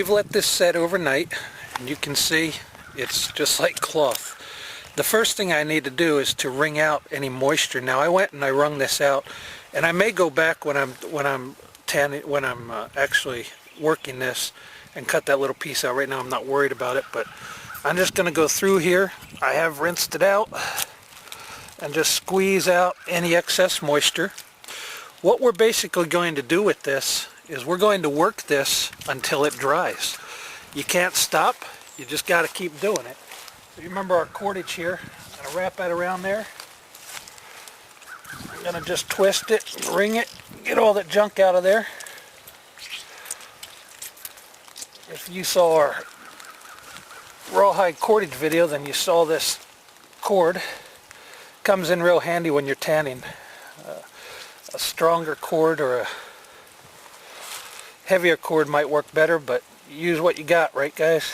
we've let this set overnight, and you can see it's just like cloth. The first thing I need to do is to wring out any moisture. Now I went and I wrung this out, and I may go back when I'm actually working this and cut that little piece out. Right now I'm not worried about it, but I'm just going to go through here. I have rinsed it out and just squeeze out any excess moisture. What we're basically going to do with this is we're going to work this until it dries. You can't stop, you just got to keep doing it. So you remember our cordage here. I'm going to wrap that around there. I'm going to just twist it, wring it, get all that junk out of there. If you saw our rawhide cordage video, then you saw this cord. Comes in real handy when you're tanning. A stronger cord or a heavier cord might work better, but use what you got, right guys?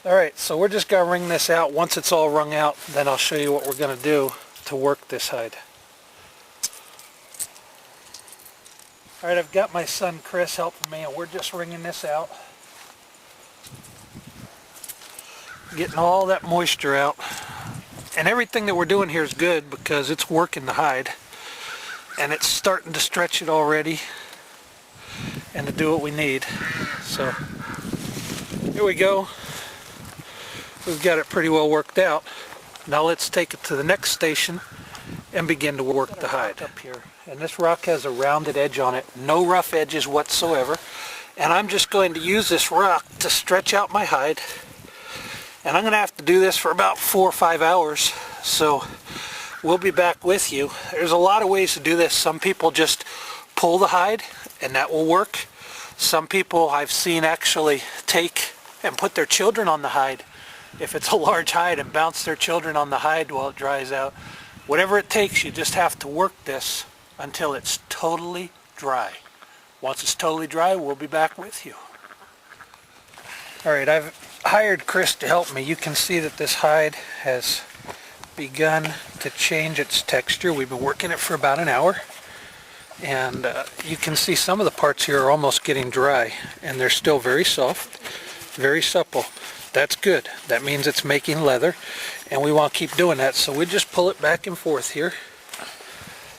Alright, so we're just going to wring this out. Once it's all wrung out, then I'll show you what we're going to do to work this hide. Alright, I've got my son Chris helping me, and we're just wringing this out. Getting all that moisture out. And everything that we're doing here is good because it's working the hide. And it's starting to stretch it already and to do what we need. So here we go. We've got it pretty well worked out. Now let's take it to the next station and begin to work the hide. Up here, and this rock has a rounded edge on it, no rough edges whatsoever. And I'm just going to use this rock to stretch out my hide. And I'm going to have to do this for about 4 or 5 hours, so we'll be back with you. There's a lot of ways to do this. Some people just pull the hide, and that will work. Some people I've seen actually take and put their children on the hide, if it's a large hide, and bounce their children on the hide while it dries out. Whatever it takes, you just have to work this until it's totally dry. Once it's totally dry, we'll be back with you. Alright, I've hired Chris to help me. You can see that this hide has begun to change its texture. We've been working it for about an hour, and you can see some of the parts here are almost getting dry, and they're still very soft, very supple. That's good. That means it's making leather, and we want to keep doing that. So we just pull it back and forth here,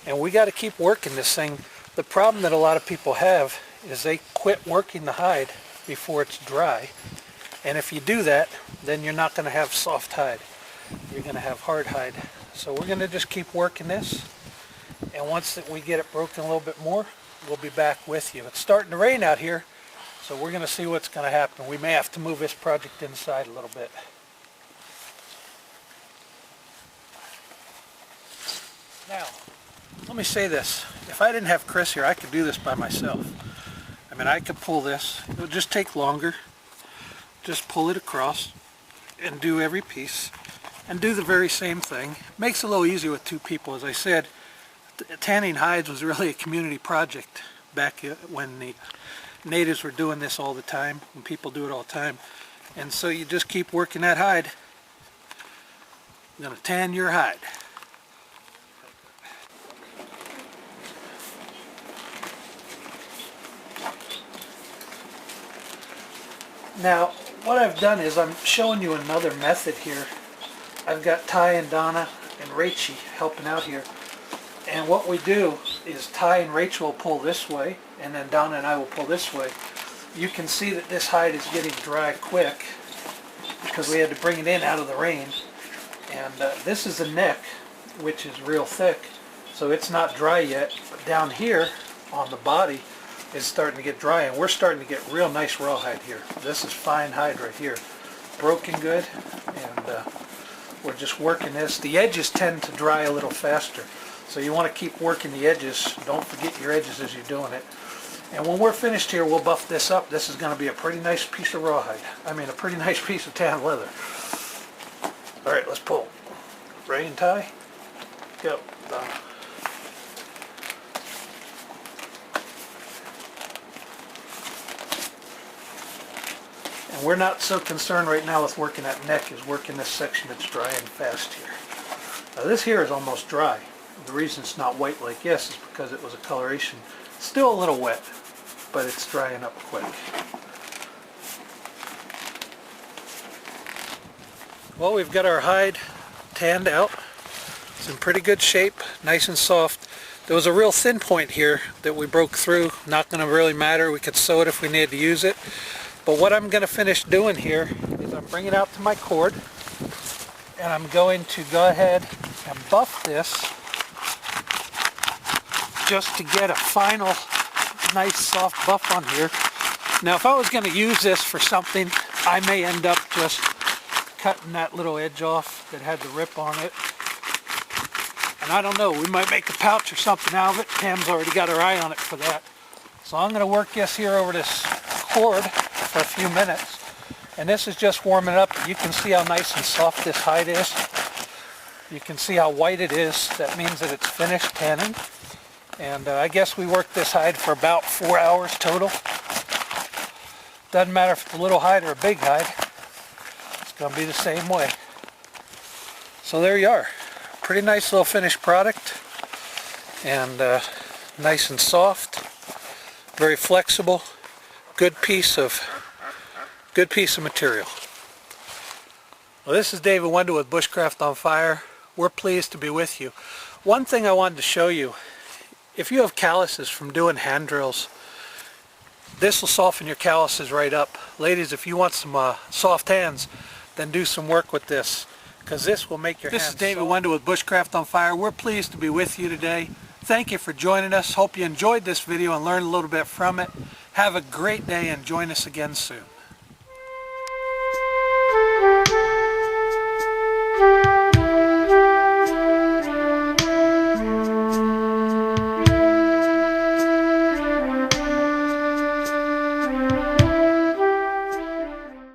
and we got to keep working this thing. The problem that a lot of people have is they quit working the hide before it's dry. And if you do that, then you're not going to have soft hide. You're going to have hard hide. So we're going to just keep working this. And once we get it broken a little bit more, we'll be back with you. It's starting to rain out here, so we're going to see what's going to happen. We may have to move this project inside a little bit. Now, let me say this. If I didn't have Chris here, I could do this by myself. I mean, I could pull this. It would just take longer. Just pull it across and do every piece and do the very same thing. Makes it a little easier with 2 people. As I said, tanning hides was really a community project back when the natives were doing this all the time, when people do it all the time. And so you just keep working that hide. You're going to tan your hide. Now, what I've done is I'm showing you another method here. I've got Ty and Donna and Rachel helping out here. And what we do is Ty and Rachel will pull this way, and then Donna and I will pull this way. You can see that this hide is getting dry quick because we had to bring it in out of the rain. And this is the neck, which is real thick, so it's not dry yet. But down here on the body is starting to get dry, and we're starting to get real nice rawhide here. This is fine hide right here. Broken good, and we're just working this. The edges tend to dry a little faster, so you want to keep working the edges. Don't forget your edges as you're doing it. And when we're finished here, we'll buff this up. This is going to be a pretty nice piece of rawhide. I mean, a pretty nice piece of tan leather. Alright, let's pull. Ready and Ty? Go. Done. And we're not so concerned right now with working that neck as working this section that's dry and fast here. Now this here is almost dry. The reason it's not white like this is because it was a coloration. It's still a little wet, but it's drying up quick. Well, we've got our hide tanned out. It's in pretty good shape, nice and soft. There was a real thin point here that we broke through. Not going to really matter. We could sew it if we needed to use it. But what I'm going to finish doing here is I'm bringing it out to my cord, and I'm going to go ahead and buff this just to get a final nice soft buff on here. Now if I was going to use this for something, I may end up just cutting that little edge off that had the rip on it. And I don't know, we might make a pouch or something out of it. Pam's already got her eye on it for that. So I'm going to work this here over this cord for a few minutes. And this is just warming up. You can see how nice and soft this hide is. You can see how white it is. That means that it's finished tanning. And I guess we worked this hide for about 4 hours total. Doesn't matter if it's a little hide or a big hide. It's going to be the same way. So there you are. Pretty nice little finished product. And nice and soft. Very flexible. Good piece of material. Well, this is David Wendell with Bushcraft on Fire. We're pleased to be with you. One thing I wanted to show you, if you have calluses from doing hand drills, this will soften your calluses right up. Ladies, if you want some soft hands, then do some work with this, because this will make your hands soft. This is David Wendell with Bushcraft on Fire. We're pleased to be with you today. Thank you for joining us. Hope you enjoyed this video and learned a little bit from it. Have a great day and join us again soon.